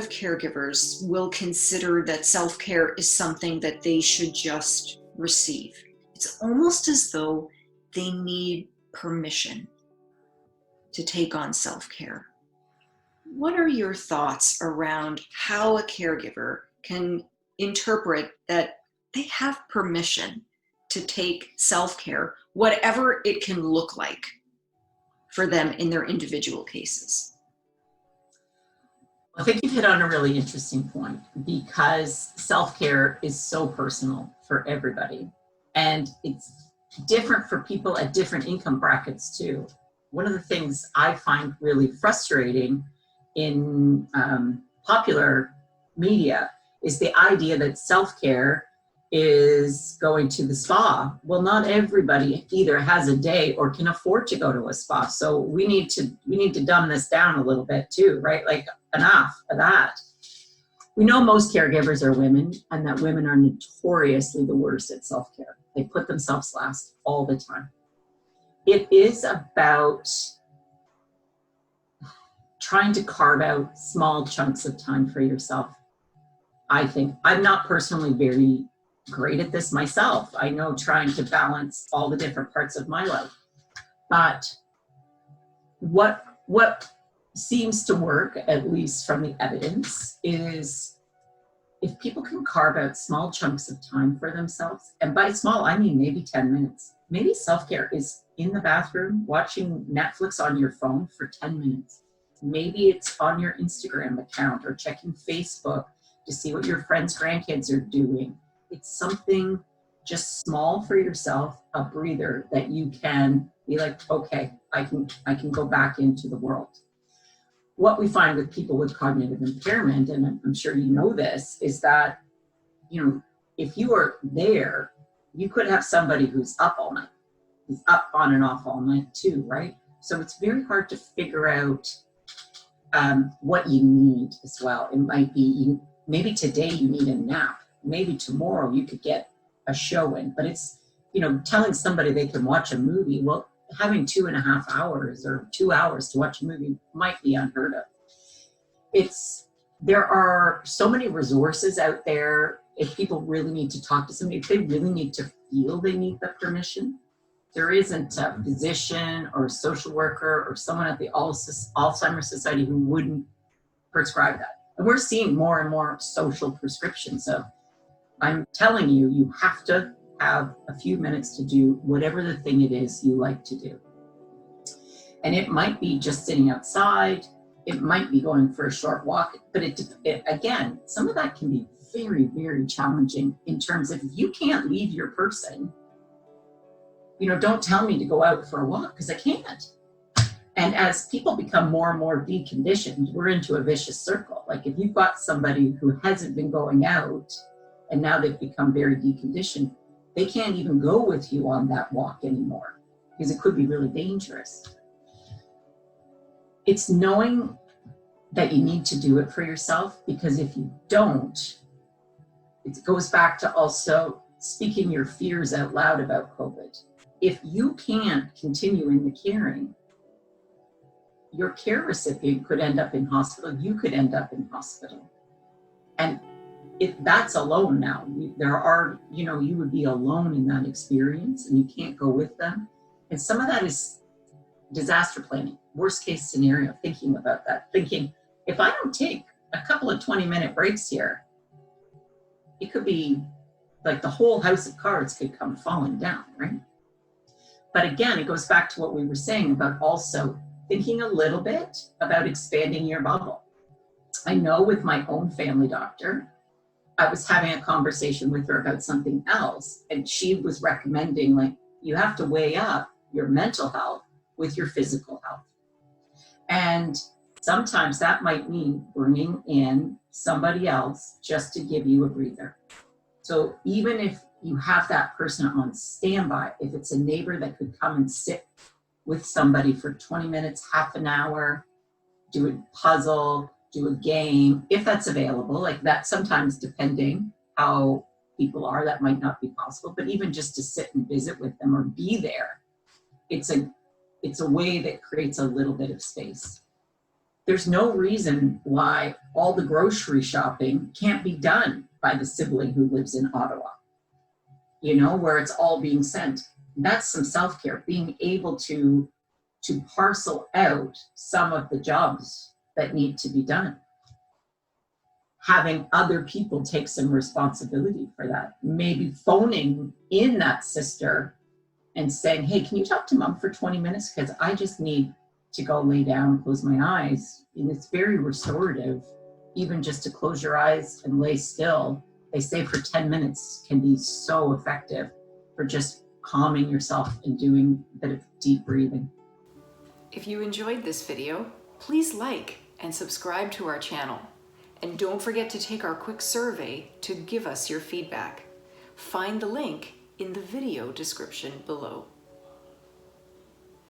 of caregivers will consider that self-care is something that they should just receive. It's almost as though they need permission to take on self-care. What are your thoughts around how a caregiver can interpret that they have permission to take self-care, whatever it can look like for them in their individual cases? I think you've hit on a really interesting point, because self-care is so personal for everybody, and it's different for people at different income brackets too. One of the things I find really frustrating in popular media is the idea that self-care is going to the spa. Well, not everybody either has a day or can afford to go to a spa. So we need to dumb this down a little bit too, right? Like, enough of that. We know most caregivers are women, and that women are notoriously the worst at self-care. They put themselves last all the time. It is about trying to carve out small chunks of time for yourself. I think I'm not personally very great at this myself. I know, trying to balance all the different parts of my life. But what seems to work, at least from the evidence, is if people can carve out small chunks of time for themselves, and by small, I mean maybe 10 minutes. Maybe self-care is in the bathroom watching Netflix on your phone for 10 minutes. Maybe it's on your Instagram account or checking Facebook to see what your friends' grandkids are doing. It's something just small for yourself, a breather that you can be like, okay, I can go back into the world. What we find with people with cognitive impairment, and I'm sure you know this, is that, if you are there, you could have somebody who's up all night, who's up on and off all night too, right? So it's very hard to figure out what you need as well. It might be, maybe today you need a nap. Maybe tomorrow you could get a show in, but it's, telling somebody they can watch a movie, well, having 2.5 hours or 2 hours to watch a movie might be unheard of. There are so many resources out there. If people really need to talk to somebody, if they really need to feel they need the permission, there isn't a physician or a social worker or someone at the Alzheimer's Society who wouldn't prescribe that. And we're seeing more and more social prescriptions. So I'm telling you, you have to have a few minutes to do whatever the thing it is you like to do. And it might be just sitting outside, it might be going for a short walk, but again, some of that can be very, very challenging in terms of, if you can't leave your person, don't tell me to go out for a walk, because I can't. And as people become more and more deconditioned, we're into a vicious circle. Like, if you've got somebody who hasn't been going out and now they've become very deconditioned, they can't even go with you on that walk anymore, because it could be really dangerous. It's knowing that you need to do it for yourself, because if you don't, it goes back to also speaking your fears out loud about COVID. If you can't continue in the caring, your care recipient could end up in hospital, you could end up in hospital. And that's alone now. You would be alone in that experience, and you can't go with them. And some of that is disaster planning, worst case scenario, thinking about that, thinking, if I don't take a couple of 20-minute breaks here, it could be like the whole house of cards could come falling down, right? But again, it goes back to what we were saying about also thinking a little bit about expanding your bubble. I know with my own family doctor, I was having a conversation with her about something else, and she was recommending, like, you have to weigh up your mental health with your physical health. And sometimes that might mean bringing in somebody else just to give you a breather. So even if you have that person on standby, if it's a neighbor that could come and sit with somebody for 20 minutes, half an hour, do a puzzle, do a game, if that's available, like that, sometimes depending how people are, that might not be possible, but even just to sit and visit with them or be there, it's a way that creates a little bit of space. there's no reason why all the grocery shopping can't be done by the sibling who lives in Ottawa, where it's all being sent. That's some self-care, being able to parcel out some of the jobs that need to be done. Having other people take some responsibility for that. Maybe phoning in that sister and saying, hey, can you talk to mom for 20 minutes? Because I just need to go lay down, close my eyes. And it's very restorative, even just to close your eyes and lay still. They say for 10 minutes can be so effective for just calming yourself and doing a bit of deep breathing. If you enjoyed this video, please like and subscribe to our channel. And don't forget to take our quick survey to give us your feedback. Find the link in the video description below.